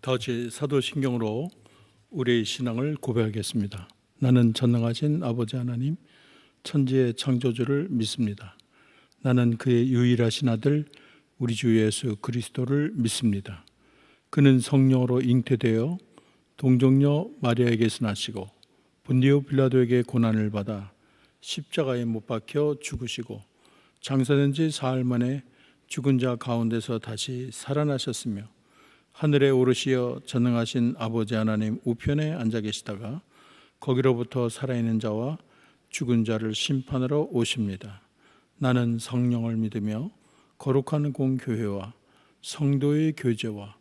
더지 사도신경으로 우리의 신앙을 고백하겠습니다. 나는 전능하신 아버지 하나님, 천지의 창조주를 믿습니다. 나는 그의 유일하신 아들 우리 주 예수 그리스도를 믿습니다. 그는 성령으로 잉태되어 동정녀 마리아에게서 나시고 본디오 빌라도에게 고난을 받아 십자가에 못 박혀 죽으시고 장사된 지 사흘 만에 죽은 자 가운데서 다시 살아나셨으며 하늘에 오르시어 전능하신 아버지 하나님 우편에 앉아 계시다가 거기로부터 살아있는 자와 죽은 자를 심판하러 오십니다. 나는 성령을 믿으며 거룩한 공교회와 성도의 교제와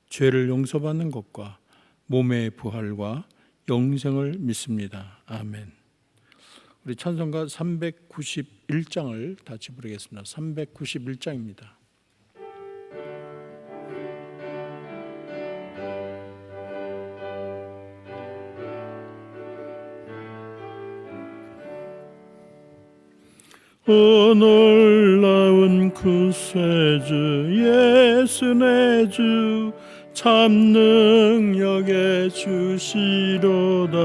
죄를 용서받는 것과 몸의 부활과 영생을 믿습니다. 아멘. 우리 찬송가 391장을 같이 부르겠습니다. 391장입니다. 오 놀라운 구세주 예수 내 주 참 능력의 주시로다.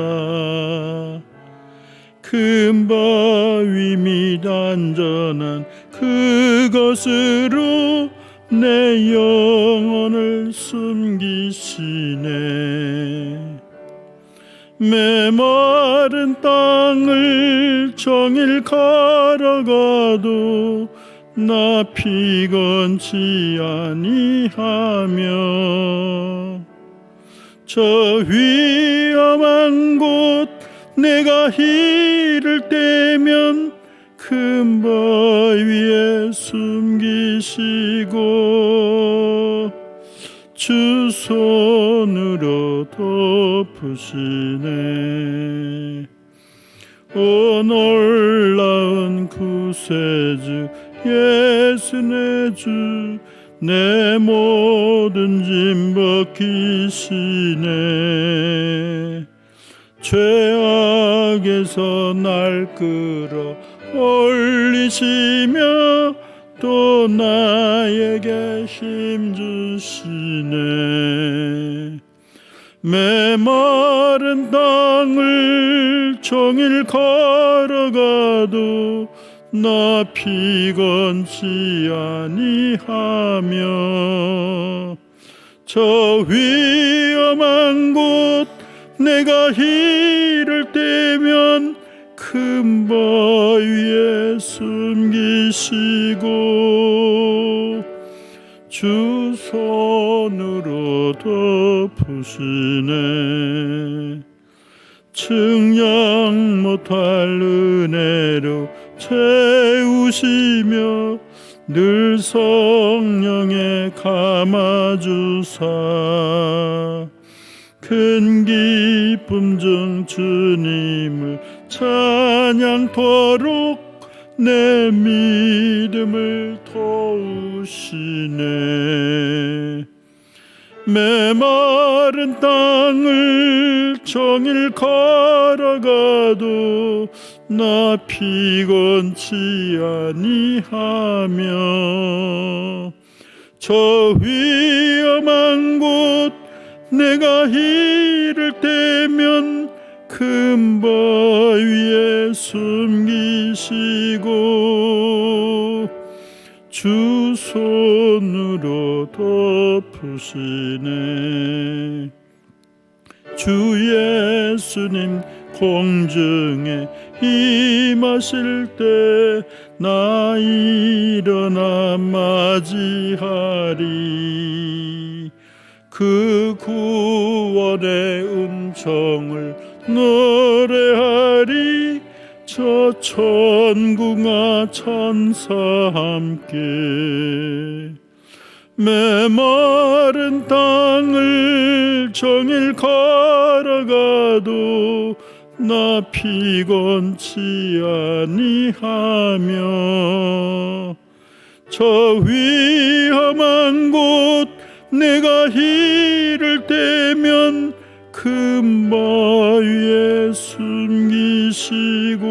큰 바위 및 안전한 그것으로 내 영혼을 숨기시네. 메마른 땅을 종일 걸어가도 나 피곤치 아니하며 저 위험한 곳 내가 이를 때면 큰 바위에 숨기시고 주 손으로 덮으시네. 오 놀라운 구세주 예수 내 주 내 모든 짐 벗기시네. 죄악에서 날 끌어 올리시며 또 나에게 힘 주시네. 메마른 땅을 종일 걸어가도 나 피곤치 아니하며 저 위험한 곳 내가 이를 때면 큰 바위에 숨기시고 주 손으로 덮으시네. 측량 못할 은혜로 채우시며 늘 성령에 감아주사 큰 기쁨 중 주님을 찬양토록 내 믿음을 도우시네. 메마른 땅을 종일 걸어가도 나 피곤치 아니하며 저 위험한 곳 내가 이를 때면 큰 바위에 숨기시고 주 손으로 덮으시네. 주 예수님 공중에 임하실 때 나 일어나 맞이하리. 그 구원의 음성을 노래하리. 저 천궁아 천사 함께 메마른 땅을 종일 걸어가도 나 피곤치 아니하며 저 위험한 곳 내가 이를 때면 큰 바위에 숨기시고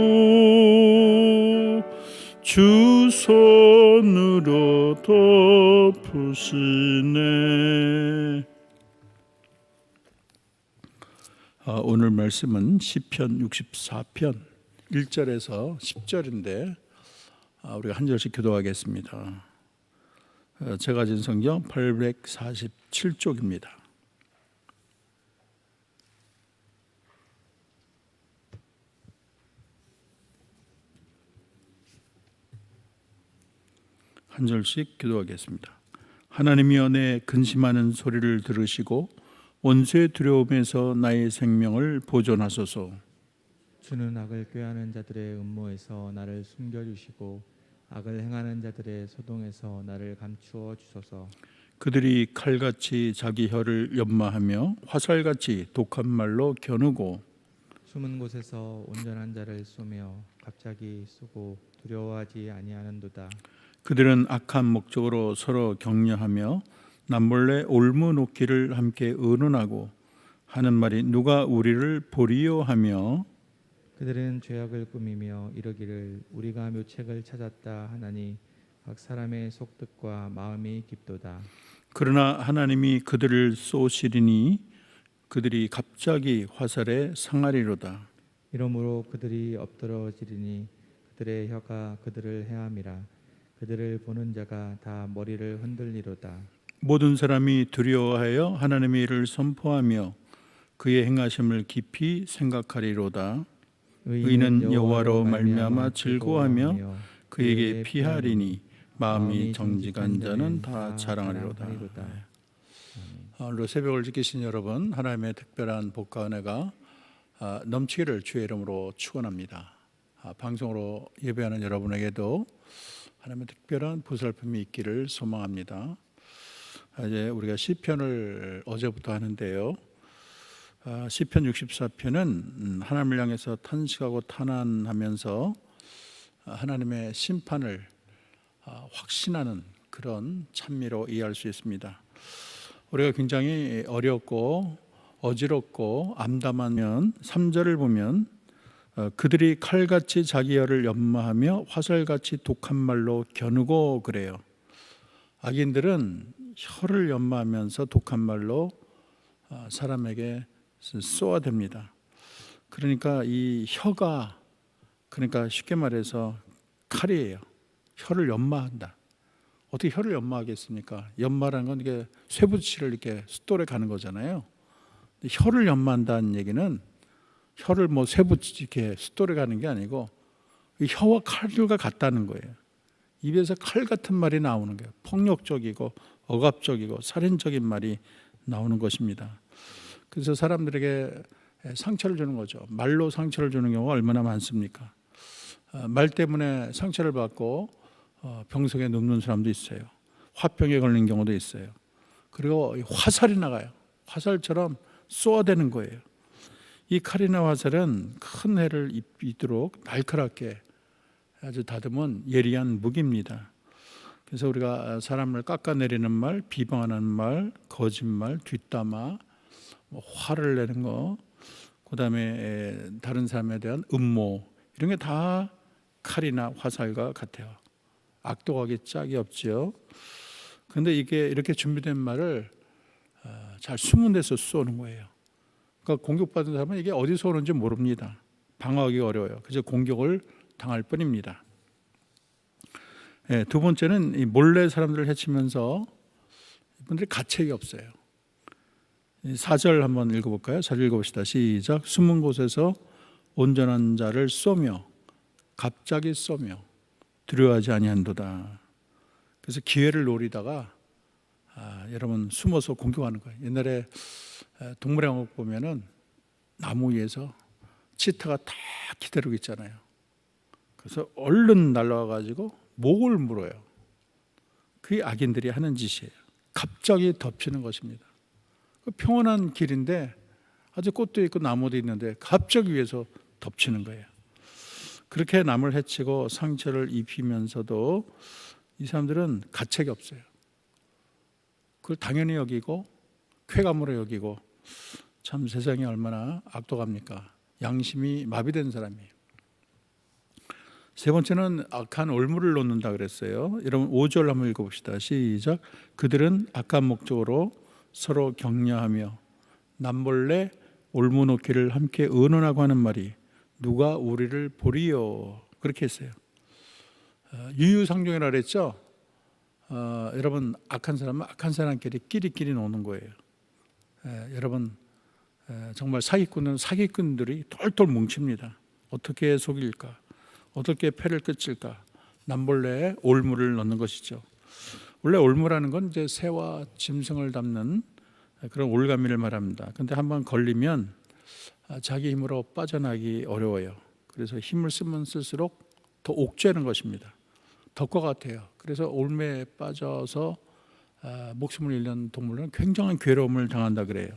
주 손으로 덮으시네. 오늘 말씀은 시편 64편 1절에서 10절인데 우리가 한 절씩 기도하겠습니다. 제가 가진 성경 847쪽입니다. 한 절씩 기도하겠습니다. 하나님이여, 내 근심하는 소리를 들으시고 원수의 두려움에서 나의 생명을 보존하소서. 주는 악을 꾀하는 자들의 음모에서 나를 숨겨주시고 악을 행하는 자들의 소동에서 나를 감추어 주소서. 그들이 칼같이 자기 혀를 연마하며 화살같이 독한 말로 겨누고 숨은 곳에서 온전한 자를 쏘며 갑자기 쏘고 두려워하지 아니하는도다. 그들은 악한 목적으로 서로 격려하며 남몰래 올무 놓기를 함께 의논하고 하는 말이 누가 우리를 보리요 하며 그들은 죄악을 꾸미며 이르기를 우리가 묘책을 찾았다 하나니 각 사람의 속뜻과 마음이 깊도다. 그러나 하나님이 그들을 쏘시리니 그들이 갑자기 화살에 상하리로다. 이러므로 그들이 엎드러지리니 그들의 혀가 그들을 해함이라. 그들을 보는 자가 다 머리를 흔들리로다. 모든 사람이 두려워하여 하나님의 일을 선포하며 그의 행하심을 깊이 생각하리로다. 의인은 여호와로 말미암아 즐거워하며 그에게 피하리니 마음이 정직한 자는 다 자랑하리로다. 오늘 새벽을 지키신 여러분, 하나님의 특별한 복과 은혜가 넘치기를 주의 이름으로 축원합니다. 방송으로 예배하는 여러분에게도 하나님의 특별한 보살핌이 있기를 소망합니다. 이제 우리가 시편을 어제부터 하는데요. 시편 64편은 하나님을 향해서 탄식하고 탄환하면서 하나님의 심판을 확신하는 그런 찬미로 이해할 수 있습니다. 우리가 굉장히 어렵고 어지럽고 암담하면 3절을 보면 그들이 칼같이 자기 혀를 연마하며 화살같이 독한 말로 겨누고 그래요. 악인들은 혀를 연마하면서 독한 말로 사람에게 쏘아댑니다. 그러니까 이 혀가, 그러니까 쉽게 말해서 칼이에요. 혀를 연마한다. 어떻게 혀를 연마하겠습니까? 연마라는 건 이게 쇠붙이를 이렇게 숫돌에 가는 거잖아요. 혀를 연마한다는 얘기는 혀를 뭐 쇠붙이 이렇게 숫돌에 가는 게 아니고 혀와 칼과 같다는 거예요. 입에서 칼 같은 말이 나오는 거예요. 폭력적이고 억압적이고 살인적인 말이 나오는 것입니다. 그래서 사람들에게 상처를 주는 거죠. 말로 상처를 주는 경우가 얼마나 많습니까? 말 때문에 상처를 받고 병석에 눕는 사람도 있어요. 화병에 걸린 경우도 있어요. 그리고 화살이 나가요. 화살처럼 쏘아대는 거예요. 이 칼이나 화살은 큰 해를 입히도록 날카롭게 아주 다듬은 예리한 무기입니다. 그래서 우리가 사람을 깎아내리는 말, 비방하는 말, 거짓말, 뒷담화, 화를 내는 거, 그다음에 다른 사람에 대한 음모, 이런 게 다 칼이나 화살과 같아요. 악독하기 짝이 없지요. 그런데 이게 이렇게 준비된 말을 잘 숨은 데서 쏘는 거예요. 그러니까 공격받은 사람은 이게 어디서 오는지 모릅니다. 방어하기 어려워요. 그래서 공격을 당할 뿐입니다. 두 번째는 이 몰래 사람들을 해치면서 이분들이 가책이 없어요. 4절 한번 읽어볼까요? 4절 읽어봅시다. 시작. 숨은 곳에서 온전한 자를 쏘며 갑자기 쏘며 두려워하지 아니한도다. 그래서 기회를 노리다가 여러분 숨어서 공격하는 거예요. 옛날에 동물의 왕국 보면은 나무 위에서 치타가 다 기다리고 있잖아요. 그래서 얼른 날아와 가지고 목을 물어요. 그게 악인들이 하는 짓이에요. 갑자기 덮치는 것입니다. 평온한 길인데 아주 꽃도 있고 나무도 있는데 갑자기 위에서 덮치는 거예요. 그렇게 남을 해치고 상처를 입히면서도 이 사람들은 가책이 없어요. 그걸 당연히 여기고 쾌감으로 여기고, 참 세상이 얼마나 악독합니까? 양심이 마비된 사람이에요. 세 번째는 악한 올무를 놓는다 그랬어요. 여러분 5절 한번 읽어봅시다. 시작. 그들은 악한 목적으로 서로 격려하며 남몰래 올무 놓기를 함께 의논하고 하는 말이 누가 우리를 보리요 그렇게 했어요. 유유상종이라 그랬죠. 여러분 악한 사람은 악한 사람끼리 끼리끼리 노는 거예요. 여러분 정말 사기꾼은 사기꾼들이 똘똘 뭉칩니다. 어떻게 속일까? 어떻게 패를 끝일까? 남몰래 올무를 넣는 것이죠. 원래 올무라는 건 이제 새와 짐승을 담는 그런 올가미를 말합니다. 근데 한번 걸리면 자기 힘으로 빠져나기 어려워요. 그래서 힘을 쓰면 쓸수록 더 옥죄는 것입니다. 덕과 같아요. 그래서 올매에 빠져서 목숨을 잃는 동물은 굉장한 괴로움을 당한다 그래요.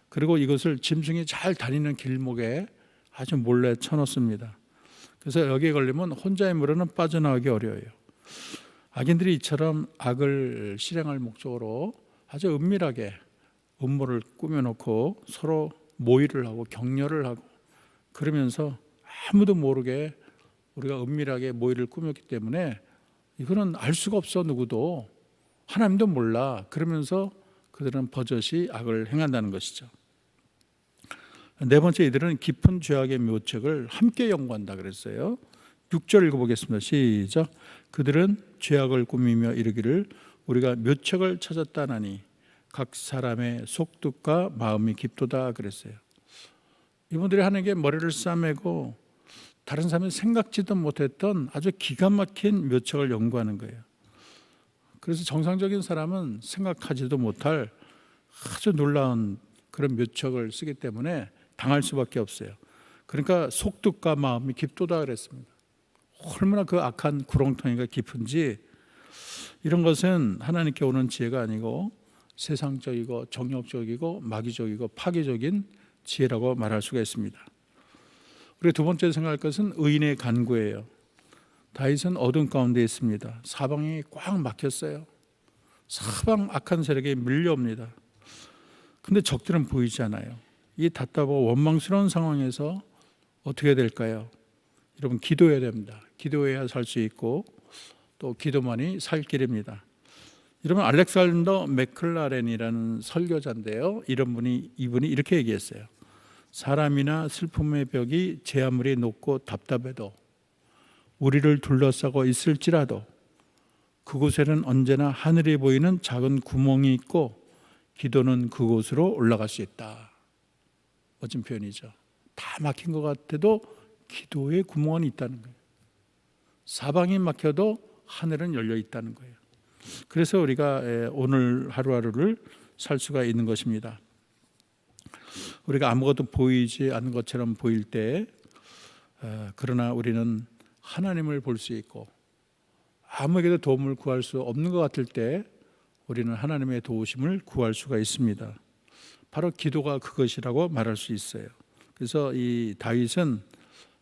그리고 이것을 짐승이 잘 다니는 길목에 아주 몰래 쳐놓습니다. 그래서 여기에 걸리면 혼자의 물에는 빠져나가기 어려워요. 악인들이 이처럼 악을 실행할 목적으로 아주 은밀하게 음모를 꾸며놓고 서로 모의를 하고 격려를 하고 그러면서 아무도 모르게 우리가 은밀하게 모의를 꾸몄기 때문에 이거는 알 수가 없어. 누구도 하나님도 몰라. 그러면서 그들은 버젓이 악을 행한다는 것이죠. 네 번째, 이들은 깊은 죄악의 묘책을 함께 연구한다 그랬어요. 6절 읽어보겠습니다. 시작. 그들은 죄악을 꾸미며 이르기를 우리가 묘책을 찾았다나니 각 사람의 속뜻과 마음이 깊도다 그랬어요. 이분들이 하는 게 머리를 싸매고 다른 사람이 생각지도 못했던 아주 기가 막힌 묘책을 연구하는 거예요. 그래서 정상적인 사람은 생각하지도 못할 아주 놀라운 그런 묘책을 쓰기 때문에 당할 수밖에 없어요. 그러니까 속뜻과 마음이 깊도다 그랬습니다. 얼마나 그 악한 구렁텅이가 깊은지. 이런 것은 하나님께 오는 지혜가 아니고 세상적이고 정욕적이고 마귀적이고 파괴적인 지혜라고 말할 수가 있습니다. 그리고 두 번째 생각할 것은 의인의 간구예요. 다윗은 어둠 가운데 있습니다. 사방이 꽉 막혔어요. 사방 악한 세력에 밀려옵니다. 근데 적들은 보이지 않아요. 이 답답하고 원망스러운 상황에서 어떻게 될까요? 여러분, 기도해야 됩니다. 기도해야 살 수 있고 또 기도만이 살 길입니다. 여러분, 알렉산더 맥클라렌이라는 설교자인데요. 이분이 이렇게 얘기했어요. 사람이나 슬픔의 벽이 제 아무리 높고 답답해도 우리를 둘러싸고 있을지라도 그곳에는 언제나 하늘이 보이는 작은 구멍이 있고 기도는 그곳으로 올라갈 수 있다. 멋진 표현이죠. 다 막힌 것 같아도 기도의 구멍은 있다는 거예요. 사방이 막혀도 하늘은 열려 있다는 거예요. 그래서 우리가 오늘 하루하루를 살 수가 있는 것입니다. 우리가 아무것도 보이지 않는 것처럼 보일 때 그러나 우리는 하나님을 볼 수 있고 아무에게도 도움을 구할 수 없는 것 같을 때 우리는 하나님의 도우심을 구할 수가 있습니다. 바로 기도가 그것이라고 말할 수 있어요. 그래서 이 다윗은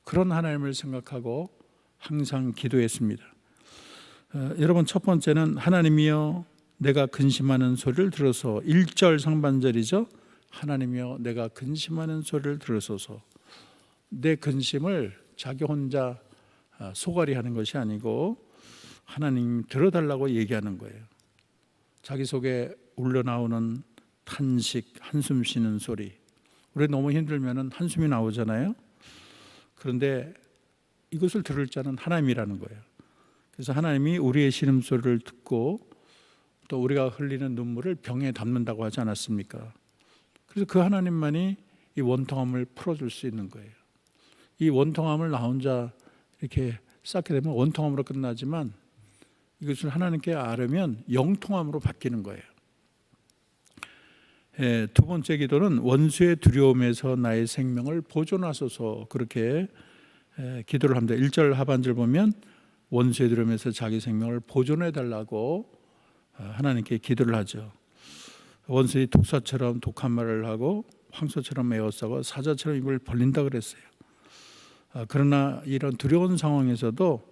그런 하나님을 생각하고 항상 기도했습니다. 여러분, 첫 번째는 하나님이여 내가 근심하는 소리를 들어서 1절 상반절이죠. 하나님이여 내가 근심하는 소리를 들으소서. 내 근심을 자기 혼자 소갈이 하는 것이 아니고 하나님 들어달라고 얘기하는 거예요. 자기 속에 울러나오는 탄식, 한숨 쉬는 소리. 우리 너무 힘들면 한숨이 나오잖아요. 그런데 이것을 들을 자는 하나님이라는 거예요. 그래서 하나님이 우리의 신음소리를 듣고 또 우리가 흘리는 눈물을 병에 담는다고 하지 않았습니까? 그래서 그 하나님만이 이 원통함을 풀어줄 수 있는 거예요. 이 원통함을 나 혼자 이렇게 쌓게 되면 원통함으로 끝나지만 이것을 하나님께 아뢰면 영통함으로 바뀌는 거예요. 두 번째 기도는 원수의 두려움에서 나의 생명을 보존하소서, 그렇게 기도를 합니다. 1절 하반절 보면 원수의 두려움에서 자기 생명을 보존해 달라고 하나님께 기도를 하죠. 원수의 독사처럼 독한 말을 하고 황소처럼 에워싸고 사자처럼 입을 벌린다 그랬어요. 그러나 이런 두려운 상황에서도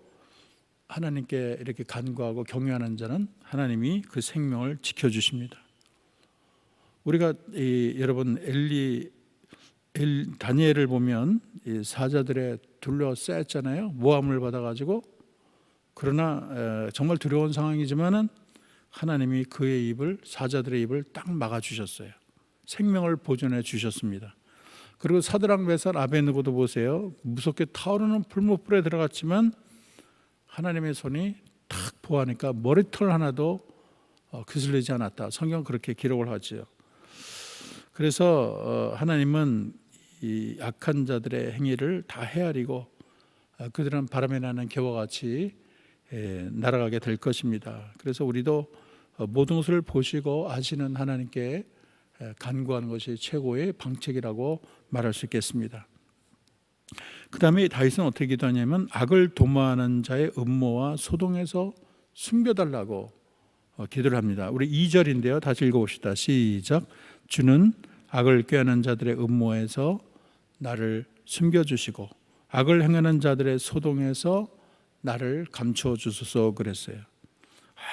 하나님께 이렇게 간구하고 경외하는 자는 하나님이 그 생명을 지켜주십니다. 우리가 여러분 다니엘을 보면 이 사자들에 둘러싸였잖아요. 모함을 받아가지고. 그러나 정말 두려운 상황이지만은 하나님이 그의 입을, 사자들의 입을 딱 막아주셨어요. 생명을 보존해 주셨습니다. 그리고 사드락 메삭 아베느고도 보세요. 무섭게 타오르는 풀무불에 들어갔지만 하나님의 손이 탁 보하니까 머리털 하나도 그슬리지 않았다. 성경 그렇게 기록을 하죠. 그래서 하나님은 이 악한 자들의 행위를 다 헤아리고 그들은 바람에 나는 겨와 같이 날아가게 될 것입니다. 그래서 우리도 모든 것을 보시고 아시는 하나님께 간구하는 것이 최고의 방책이라고 말할 수 있겠습니다. 그 다음에 다윗은 어떻게 기도하냐면 악을 도모하는 자의 음모와 소동에서 숨겨달라고 기도를 합니다. 우리 2절인데요. 다시 읽어봅시다. 시작. 주는 악을 꾀하는 자들의 음모에서 나를 숨겨주시고 악을 행하는 자들의 소동에서 나를 감추어 주소서 그랬어요.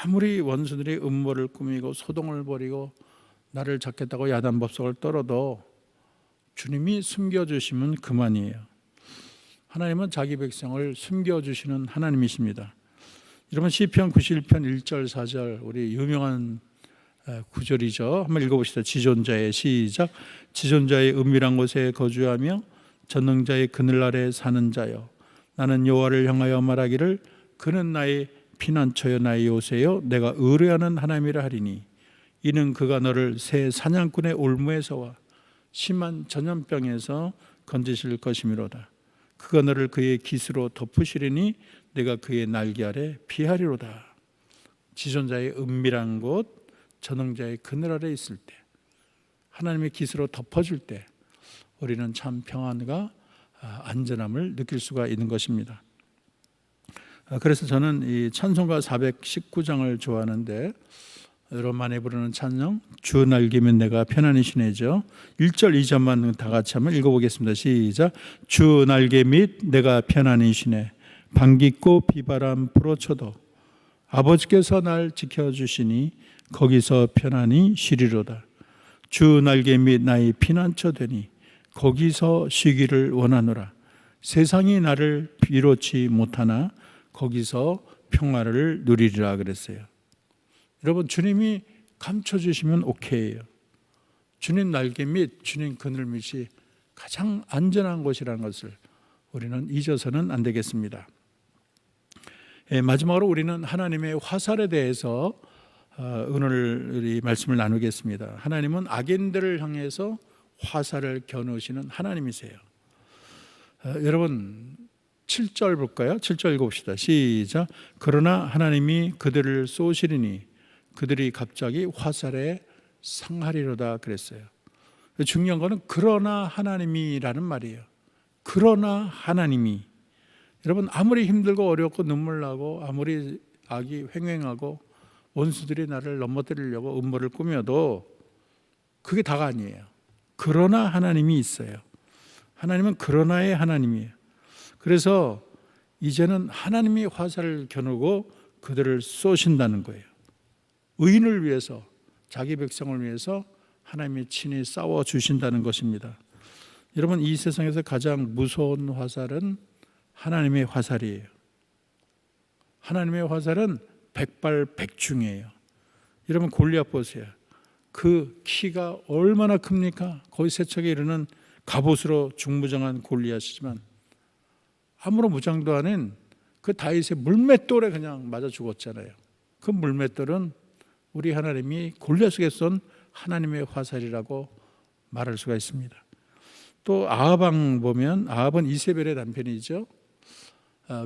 아무리 원수들이 음모를 꾸미고 소동을 벌이고 나를 잡겠다고 야단법석을 떨어도 주님이 숨겨주시면 그만이에요. 하나님은 자기 백성을 숨겨주시는 하나님이십니다. 여러분 시편 91편 1절 4절 우리 유명한 구절이죠. 한번 읽어봅시다. 지존자의 시작. 지존자의 은밀한 곳에 거주하며 전능자의 그늘 아래 사는 자여, 나는 여호와를 향하여 말하기를 그는 나의 피난처여 나의 요새여 내가 의뢰하는 하나님이라 하리니 이는 그가 너를 새 사냥꾼의 올무에서와 심한 전염병에서 건지실 것이미로다. 그가 너를 그의 깃으로 덮으시리니 내가 그의 날개 아래 피하리로다. 지존자의 은밀한 곳, 전능자의 그늘 아래 있을 때, 하나님의 깃으로 덮어줄 때 우리는 참 평안과 안전함을 느낄 수가 있는 것입니다. 그래서 저는 이 찬송가 419장을 좋아하는데 여러분 많이 부르는 찬양 주 날개면 내가 편안히 쉬네죠. 1절 2절만 다 같이 한번 읽어보겠습니다. 시작. 주 날개 및 내가 편안히 쉬네 방귀고 비바람 불어쳐도 아버지께서 날 지켜주시니 거기서 편안히 쉬리로다. 주 날개 및 나의 피난처 되니 거기서 쉬기를 원하노라. 세상이 나를 비롯지 못하나 거기서 평화를 누리리라 그랬어요. 여러분 주님이 감춰주시면 오케이예요. 주님 날개 및 주님 그늘 밑이 가장 안전한 곳이라는 것을 우리는 잊어서는 안 되겠습니다. 마지막으로 우리는 하나님의 화살에 대해서 오늘 이 말씀을 나누겠습니다. 하나님은 악인들을 향해서 화살을 겨누시는 하나님이세요. 여러분 7절 볼까요? 7절 읽어봅시다. 시작. 그러나 하나님이 그들을 쏘시리니 그들이 갑자기 화살에 상하리로다 그랬어요. 중요한 거는 그러나 하나님이라는 말이에요. 그러나 하나님이. 여러분 아무리 힘들고 어렵고 눈물 나고 아무리 악이 횡행하고 원수들이 나를 넘어뜨리려고 음모를 꾸며도 그게 다가 아니에요. 그러나 하나님이 있어요. 하나님은 그러나의 하나님이에요. 그래서 이제는 하나님이 화살을 겨누고 그들을 쏘신다는 거예요. 의인을 위해서 자기 백성을 위해서 하나님이 친히 싸워주신다는 것입니다. 여러분 이 세상에서 가장 무서운 화살은 하나님의 화살이에요. 하나님의 화살은 백발백중이에요. 여러분 골리앗 보세요. 그 키가 얼마나 큽니까? 거의 세척에 이르는 갑옷으로 중무장한 골리앗이지만 아무런 무장도 아닌 그 다윗의 물맷돌에 그냥 맞아 죽었잖아요. 그 물맷돌은 우리 하나님이 골리앗에게 쏜 하나님의 화살이라고 말할 수가 있습니다. 또 아합 보면 아합은 이세벨의 남편이죠.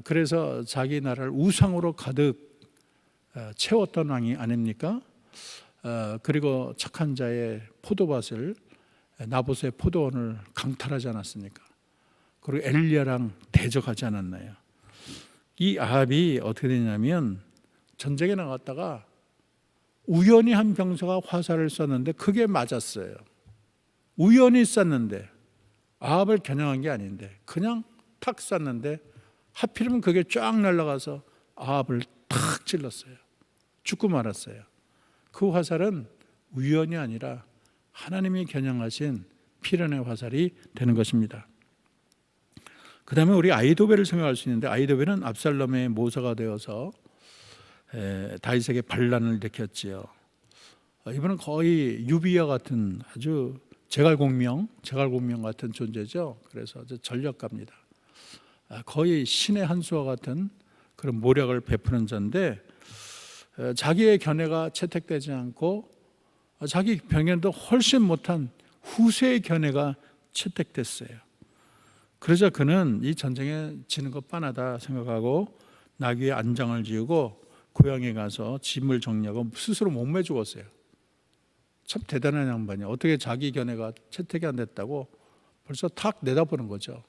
그래서 자기 나라를 우상으로 가득 채웠던 왕이 아닙니까? 그리고 착한 자의 포도밭을 나봇의 포도원을 강탈하지 않았습니까? 그리고 엘리야랑 대적하지 않았나요? 이 아합이 어떻게 되냐면 전쟁에 나갔다가 우연히 한 병사가 화살을 쐈는데 그게 맞았어요. 우연히 쐈는데 아합을 겨냥한 게 아닌데 그냥 탁 쐈는데 하필이면 그게 쫙 날아가서 아합을 탁 찔렀어요. 죽고 말았어요. 그 화살은 우연이 아니라 하나님이 겨냥하신 필연의 화살이 되는 것입니다. 그 다음에 우리 아이도벨을 생각할 수 있는데 아이도벨은 압살롬의 모사가 되어서 다윗에게 반란을 일으켰지요. 이분은 거의 유비와 같은 아주 제갈공명 같은 존재죠. 그래서 전력가입니다. 거의 신의 한 수와 같은 그런 모략을 베푸는 자인데 자기의 견해가 채택되지 않고 자기 견해도 훨씬 못한 후세의 견해가 채택됐어요. 그러자 그는 이 전쟁에 지는 것 뻔하다 생각하고 나귀의 안장을 지우고 고향에 가서 짐을 정리하고 스스로 목매 죽었어요. 참 대단한 양반이에요. 어떻게 자기 견해가 채택이 안 됐다고 벌써 탁 내다보는 거죠.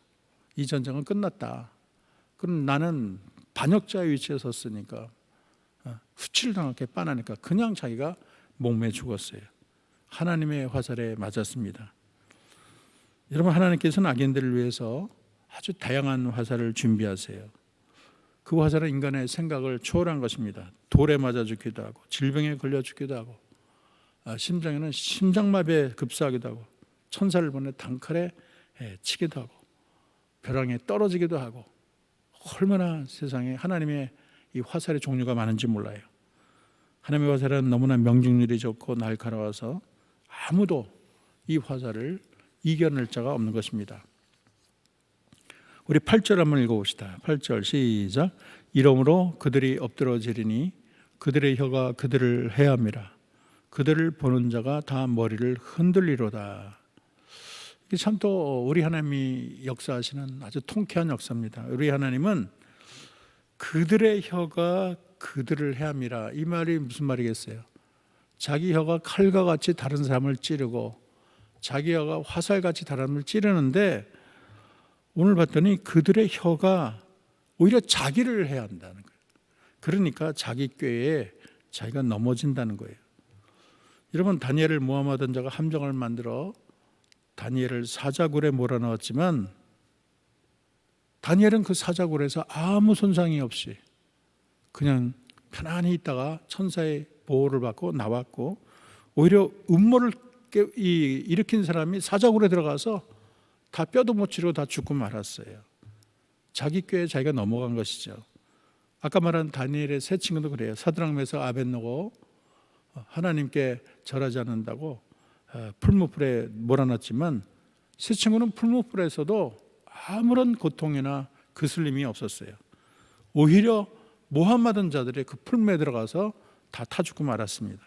이 전쟁은 끝났다. 그럼 나는 반역자의 위치에 섰으니까 후치를 당하게 빤하니까 그냥 자기가 목매 죽었어요. 하나님의 화살에 맞았습니다. 여러분, 하나님께서는 악인들을 위해서 아주 다양한 화살을 준비하세요. 그 화살은 인간의 생각을 초월한 것입니다. 돌에 맞아 죽기도 하고 질병에 걸려 죽기도 하고 심장에는 심장마비에 급사하기도 하고 천사를 보내 단칼에 치기도 하고 벼랑에 떨어지기도 하고 얼마나 세상에 하나님의 이 화살의 종류가 많은지 몰라요. 하나님의 화살은 너무나 명중률이 좋고 날카로워서 아무도 이 화살을 이겨낼 자가 없는 것입니다. 우리 8절 한번 읽어봅시다. 8절 시작. 이러므로 그들이 엎드러지리니 그들의 혀가 그들을 해함이라. 그들을 보는 자가 다 머리를 흔들리로다. 이게 참 또 우리 하나님이 역사하시는 아주 통쾌한 역사입니다. 우리 하나님은 그들의 혀가 그들을 해함이라. 이 말이 무슨 말이겠어요? 자기 혀가 칼과 같이 다른 사람을 찌르고 자기 혀가 화살같이 다른 사람을 찌르는데 오늘 봤더니 그들의 혀가 오히려 자기를 해야 한다는 거예요. 그러니까 자기 꾀에 자기가 넘어진다는 거예요. 여러분, 다니엘을 모함하던 자가 함정을 만들어 다니엘을 사자굴에 몰아넣었지만 다니엘은 그 사자굴에서 아무 손상이 없이 그냥 편안히 있다가 천사의 보호를 받고 나왔고 오히려 음모를 일으킨 사람이 사자굴에 들어가서 다 뼈도 못 치르고 다 죽고 말았어요. 자기 꾀에 자기가 넘어간 것이죠. 아까 말한 다니엘의 세 친구도 그래요. 사드락 메삭 아벳느고 하나님께 절하지 않는다고 풀무불에 몰아넣었지만 세 친구는 풀무불에서도 아무런 고통이나 그슬림이 없었어요. 오히려 모함하던 자들이 그 풀무에 들어가서 다 타 죽고 말았습니다.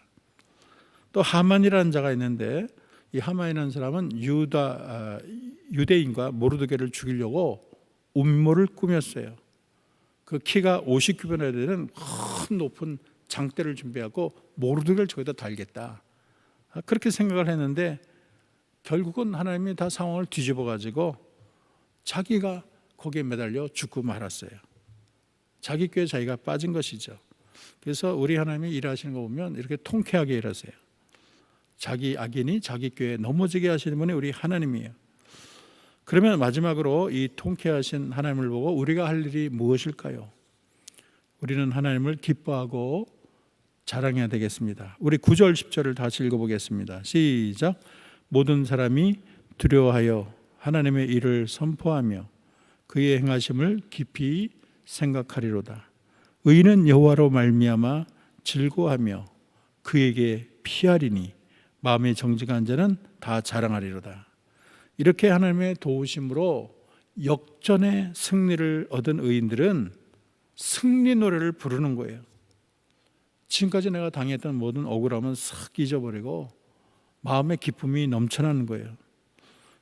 또 하만이라는 자가 있는데 이 하만이라는 사람은 유대인과 모르드게를 죽이려고 음모를 꾸몄어요. 그 키가 50규빗나 되는 큰 높은 장대를 준비하고 모르드게를 저기다 달겠다. 그렇게 생각을 했는데 결국은 하나님이 다 상황을 뒤집어 가지고 자기가 거기에 매달려 죽고 말았어요. 자기 꾀에 자기가 빠진 것이죠. 그래서 우리 하나님이 일하시는 거 보면 이렇게 통쾌하게 일하세요. 자기 악인이 자기 꾀에 넘어지게 하시는 분이 우리 하나님이에요. 그러면 마지막으로 이 통쾌하신 하나님을 보고 우리가 할 일이 무엇일까요? 우리는 하나님을 기뻐하고 자랑해야 되겠습니다. 우리 9절 10절을 다시 읽어보겠습니다. 시작. 모든 사람이 두려워하여 하나님의 일을 선포하며 그의 행하심을 깊이 생각하리로다. 의인은 여호와로 말미암아 즐거워하며 그에게 피하리니 마음이 정직한 자는 다 자랑하리로다. 이렇게 하나님의 도우심으로 역전의 승리를 얻은 의인들은 승리 노래를 부르는 거예요. 지금까지 내가 당했던 모든 억울함은 싹 잊어버리고 마음의 기쁨이 넘쳐나는 거예요.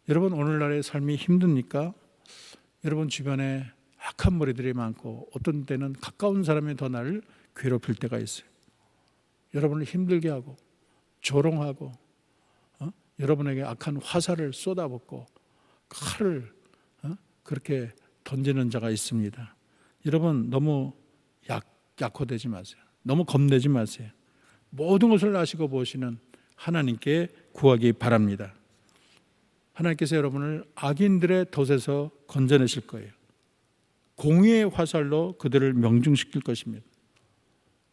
여러분, 오늘날의 삶이 힘듭니까? 여러분 주변에 악한 무리들이 많고 어떤 때는 가까운 사람이 더 나를 괴롭힐 때가 있어요. 여러분을 힘들게 하고 조롱하고 여러분에게 악한 화살을 쏟아붓고 칼을 그렇게 던지는 자가 있습니다. 여러분 너무 약호되지 마세요. 너무 겁내지 마세요. 모든 것을 아시고 보시는 하나님께 구하기 바랍니다. 하나님께서 여러분을 악인들의 덫에서 건져내실 거예요. 공의의 화살로 그들을 명중시킬 것입니다.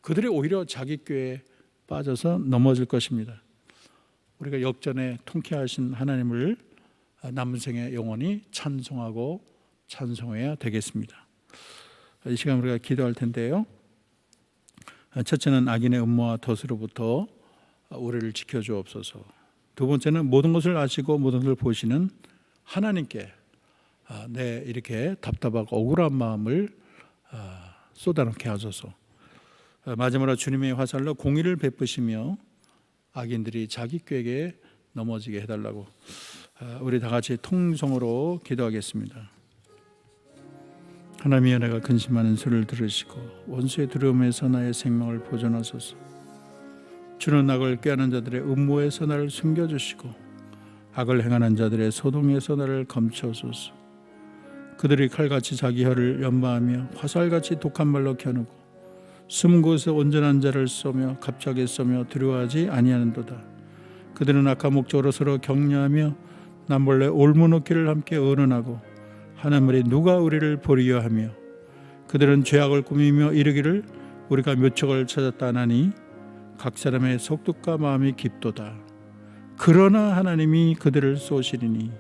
그들이 오히려 자기 꾀에 빠져서 넘어질 것입니다. 우리가 역전에 통쾌하신 하나님을 남은 생에 영원히 찬송하고 찬송해야 되겠습니다. 이 시간 우리가 기도할 텐데요. 첫째는 악인의 음모와 덫으로부터 우리를 지켜주옵소서. 두 번째는 모든 것을 아시고 모든 것을 보시는 하나님께 내 이렇게 답답하고 억울한 마음을 쏟아놓게 하소서. 마지막으로 주님의 화살로 공의를 베푸시며 악인들이 자기 꾀에 넘어지게 해달라고 우리 다 같이 통성으로 기도하겠습니다. 하나님의 은혜가 근심하는 소리를 들으시고 원수의 두려움에서 나의 생명을 보존하소서. 주는 악을 꾀하는 자들의 음모에서 나를 숨겨주시고 악을 행하는 자들의 소동에서 나를 감추소서. 그들이 칼같이 자기 혀를 연마하며 화살같이 독한 말로 겨누고 숨은 곳에 온전한 자를 쏘며 갑자기 쏘며 두려워하지 아니하는도다. 그들은 악한 목적으로 서로 격려하며 남몰래 올무놓기를 함께 의논하고 하는 말이 누가 우리를 보리려 하며 그들은 죄악을 꾸미며 이르기를 우리가 묘책을 찾았다 하나니 각 사람의 속뜻과 마음이 깊도다. 그러나 하나님이 그들을 쏘시리니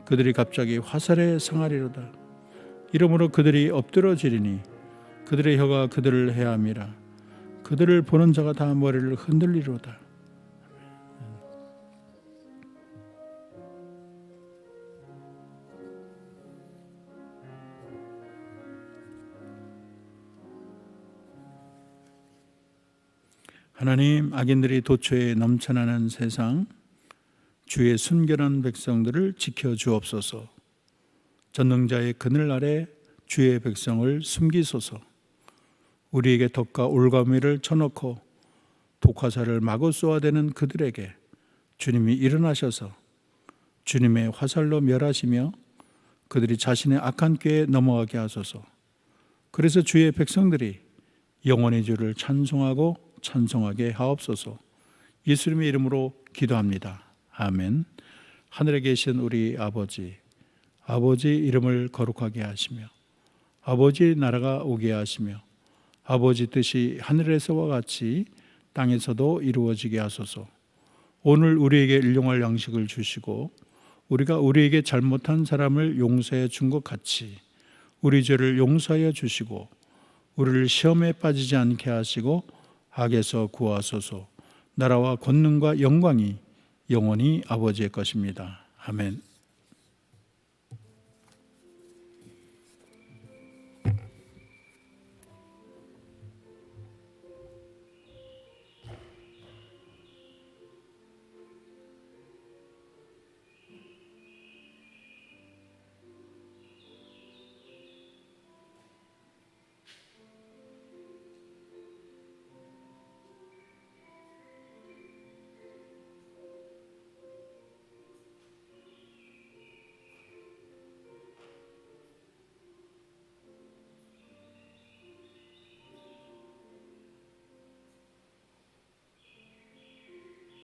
그들이 갑자기 화살에 상하리로다. 이러므로 그들이 엎드러지리니 그들의 혀가 그들을 해함이라. 그들을 보는 자가 다 머리를 흔들리로다. 하나님, 악인들이 도처에 넘쳐나는 세상, 주의 순결한 백성들을 지켜주옵소서. 전능자의 그늘 아래 주의 백성을 숨기소서. 우리에게 덕과 올가미를 쳐놓고 독화살을 마구 쏘아대는 그들에게 주님이 일어나셔서 주님의 화살로 멸하시며 그들이 자신의 악한 꾀에 넘어가게 하소서. 그래서 주의 백성들이 영원히 주를 찬송하고 찬송하게 하옵소서. 예수님의 이름으로 기도합니다. 아멘. 하늘에 계신 우리 아버지, 아버지 이름을 거룩하게 하시며 아버지 나라가 오게 하시며 아버지 뜻이 하늘에서와 같이 땅에서도 이루어지게 하소서. 오늘 우리에게 일용할 양식을 주시고 우리가 우리에게 잘못한 사람을 용서해 준 것 같이 우리 죄를 용서하여 주시고 우리를 시험에 빠지지 않게 하시고 악에서 구하소서. 나라와 권능과 영광이 영원히 아버지의 것입니다. 아멘.